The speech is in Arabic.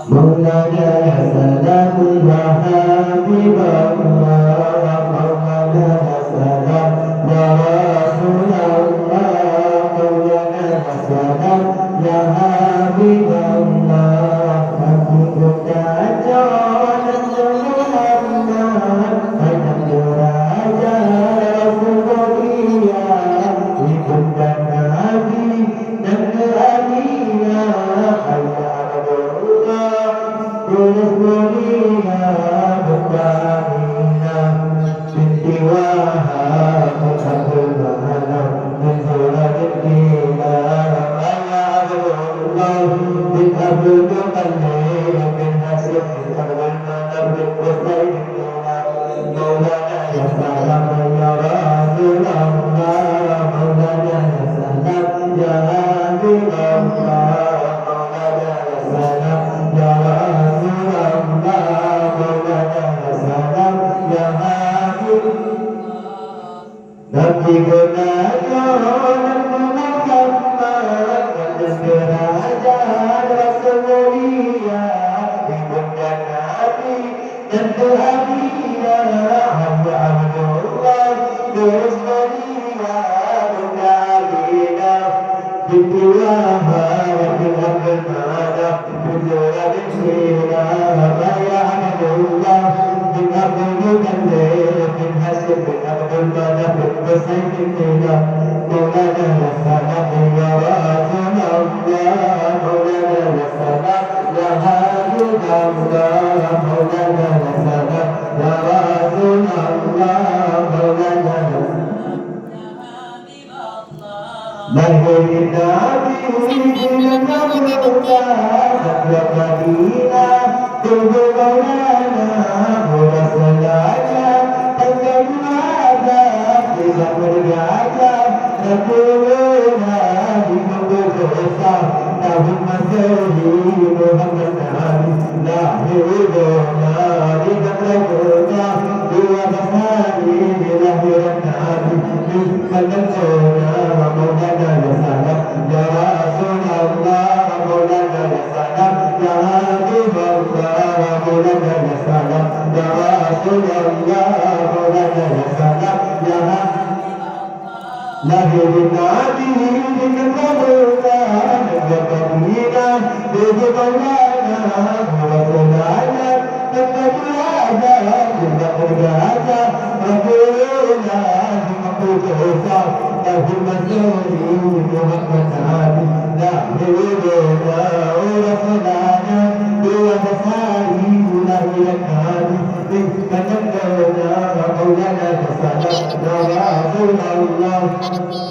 مولانا سلام يا حبيب الله مولانا سلام يا رسول الله مولانا سلام يا حبيب الله حبيبك جعل محمد حيث راجع رسوليا لكل نبي نبيا حيا برسولنا بكامينا بنت وهاب قبلنا من سورة الدينا يا عبد الله من عبد الليل من حسب قبلنا نبت وسيدنا مولانا يا سلام يا رسول الله مولانا يا سلام يا حبيب الله مولانا يا سلام يا رسول الله مولانا يا سلام يا حبيب نبينا يا محمد الدراجة رسولية بكل نبي نبينا عبد الله برسولية بكامينا بالدواها وبالحق المعنى بالجودة بالسيرة ما يعمل الله من أبد الليل من حسب من أبد المعنى بالسيف الدنيا مولانا يا سلام يا رسول الله مولانا يا سلام يا حبيب الله مولانا يا سلام يا رسول الله مولانا يا لهينا بإذنك مولانا وكبيرا تبغانا ورسلانا تكلمنا بغمرنا نقولنا بمبوسا اللهم صل محمد لا يريدنا لنقلنا بوصالي بلهرنا بمنزلنا مولانا يا سلام يا رسول الله مولانا يا سلام يا حبيب الله مولانا يا سلام يا رسول الله مولانا يا سلام يا لهرنا بإذنك مولانا وكبيرا بجبلانا ورسلانا تكبرانا بمقربانا وقولنا بمقربوسا اللهم صل محمد لا يريدنا ورسلانا بوصالي لا يلكاني من مولانا يا سلام يا رسول الله